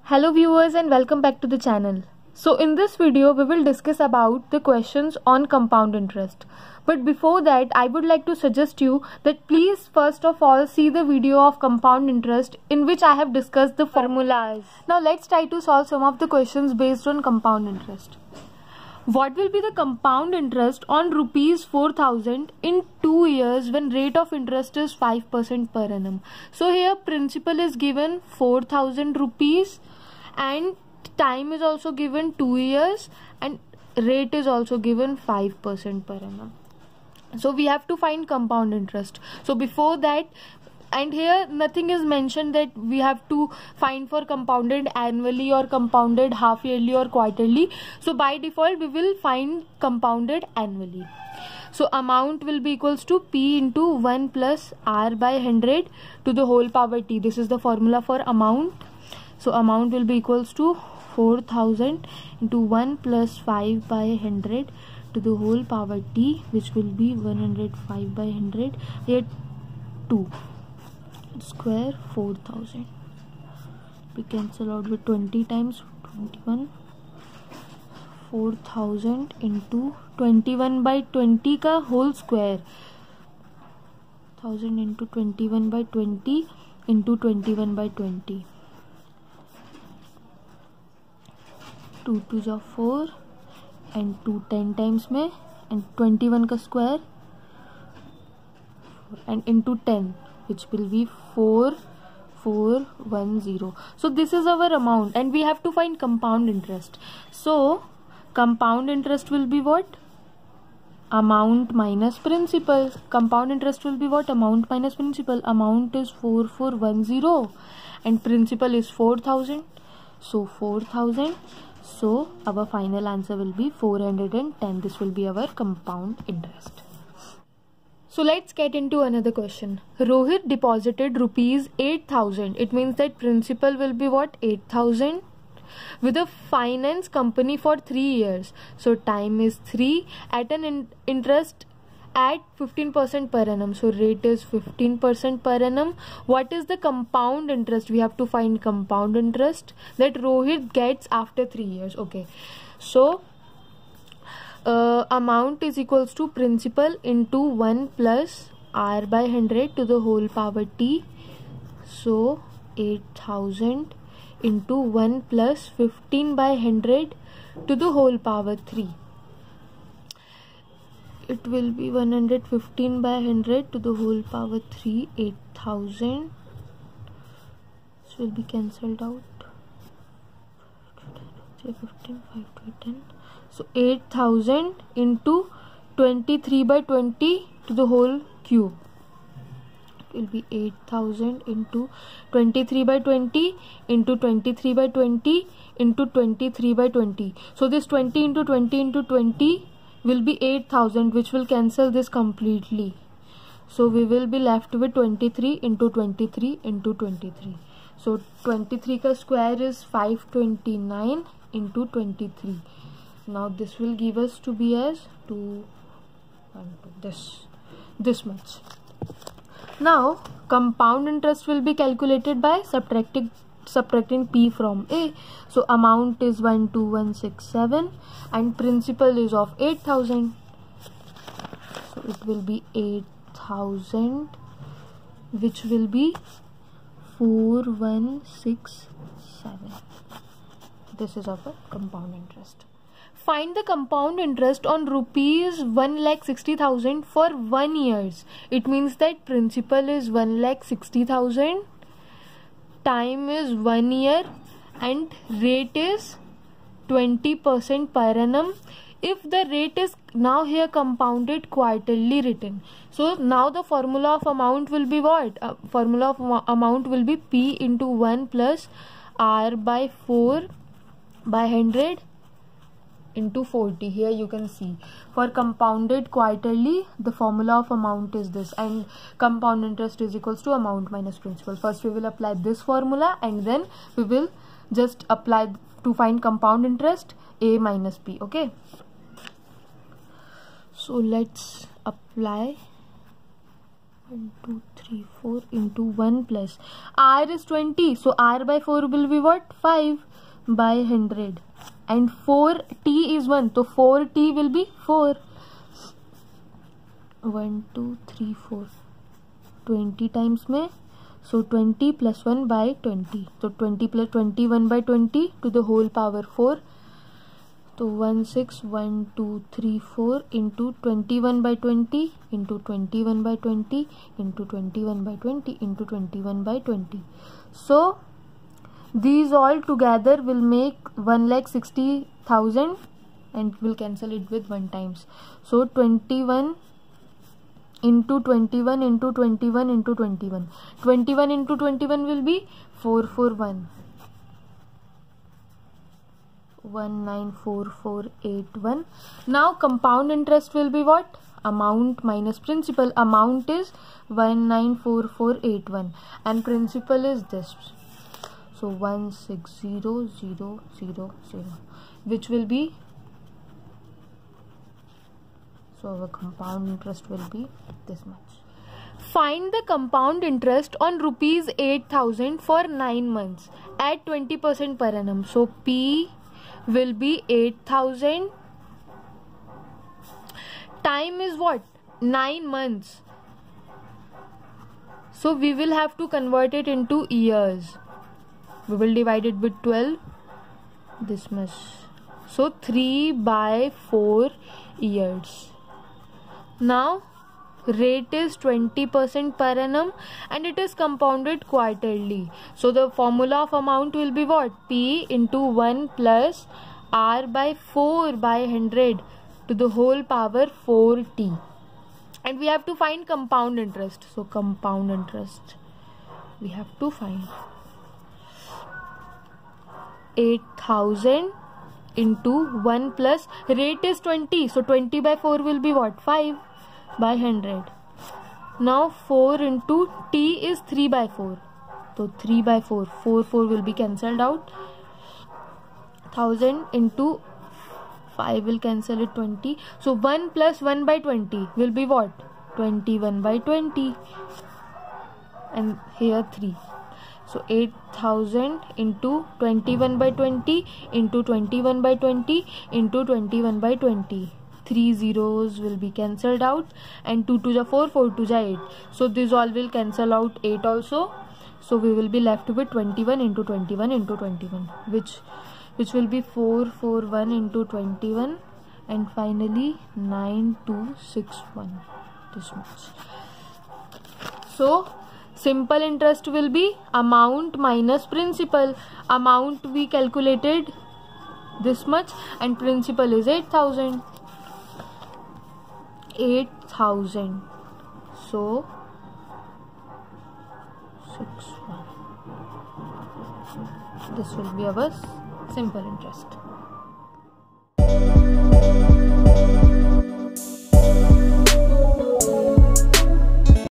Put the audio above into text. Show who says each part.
Speaker 1: Hello viewers and welcome back to the channel. So in this video we will discuss about the questions on compound interest. But before that I would like to suggest you that please first of all see the video of compound interest in which I have discussed the formulas. Now let's try to solve some of the questions based on compound interest. What will be the compound interest on rupees 4,000 in 2 years when rate of interest is 5% per annum? So here principal is given 4,000 rupees and time is also given 2 years and rate is also given 5% per annum. So we have to find compound interest. So before that, and here nothing is mentioned that we have to find for compounded annually or compounded half yearly or quarterly. So by default we will find compounded annually. So amount will be equals to P into 1 plus R by 100 to the whole power T. This is the formula for amount. So amount will be equals to 4,000 into 1 plus 5 by 100 to the whole power T, which will be 105 by 100. Here 2 square 4,000. We cancel out with 20 times 21. 4,000 into 21 by 20 का whole square. 1000 into 21 by 20 into 21 by 20. 2 2 जा 4 and 2 10 times में and 21 का square and into 10, which will be 4410. So this is our amount and we have to find compound interest. So compound interest will be what? Amount minus principal. Compound interest will be what? Amount minus principal. Amount is 4410 and principal is 4,000. So 4,000. So our final answer will be 410. This will be our compound interest. So let's get into another question. Rohit deposited rupees 8,000. It means that principal will be what? 8,000 with a finance company for 3 years. So time is 3 at an interest at 15% per annum. So rate is 15% per annum. What is the compound interest? We have to find compound interest that Rohit gets after 3 years. Okay. So amount is equals to principal into 1 plus R by 100 to the whole power T. So 8,000 into 1 plus 15 by 100 to the whole power 3. It will be 115 by 100 to the whole power 3. 8,000. This will be cancelled out. 15, 5 to 10. So 8,000 into 23 by 20 to the whole cube. It will be 8,000 into 23 by 20 into 23 by 20 into 23 by 20. So this 20 into 20 into 20 will be 8,000, which will cancel this completely. So we will be left with 23 into 23 into 23. So 23 ka square is 529 into 23. Now this will give us to be as 2 this much. Now compound interest will be calculated by subtracting P from A. So amount is 12167 and principal is of 8,000. So it will be 8,000, which will be 4167. This is our compound interest. Find the compound interest on rupees 1,60,000 for 1 year. It means that principal is 1,60,000, time is 1 year and rate is 20% per annum. If the rate is now here compounded quarterly written, so now the formula of amount will be what? Formula of amount will be P into 1 plus R by 4 by 100 into 40. Here you can see for compounded quarterly the formula of amount is this, and compound interest is equals to amount minus principal. First we will apply this formula and then we will just apply to find compound interest A minus P. Okay, so let's apply 1 2 3 4 into 1 plus r is 20, so r by 4 will be what? 5 by 100, and 4t is 1, so 4t will be 4. 1 2 3 4 20 times में, so 20 plus 1 by 20, so 20 plus 21 by 20 to the whole power 4. So 1 6 1 2 3 4 into 21 by 20 into 21 by 20 into 21 by 20 into 21 by 20. So these all together will make 1,60,000, and we'll cancel it with 1 times. So 21 into 21 into 21 into 21. 21 into 21 will be 441. 194481. Now compound interest will be what? Amount minus principal. Amount is 194481 and principal is this. So 160000, which will be, so our compound interest will be this much. Find the compound interest on rupees 8,000 for 9 months at 20% per annum. So P will be 8,000. Time is what? 9 months. So we will have to convert it into years. We will divide it with 12. This much. So 3 by 4 years. Now rate is 20% per annum and it is compounded quarterly. So the formula of amount will be what? P into 1 plus R by 4 by 100 to the whole power 4t. And we have to find compound interest. So compound interest we have to find 8,000 into 1 plus rate is 20. So 20 by 4 will be what? 5 by 100. Now 4 into t is 3 by 4. So 3 by 4. 4 will be cancelled out. 1000 into 5 will cancel it 20. So 1 plus 1 by 20 will be what? 21 by 20. And here 3. So 8,000 into 21 by 20 into 21 by 20 into 21 by 20. 3 zeros will be cancelled out and 2 2 ja 4, 4 2 ja 8. So this all will cancel out 8 also. So we will be left with 21 into 21 into 21, which will be 441 into 21, and finally 9261. This much. So simple interest will be amount minus principal. Amount we calculated this much and principal is 8,000. 8,000. So 61. This will be our simple interest.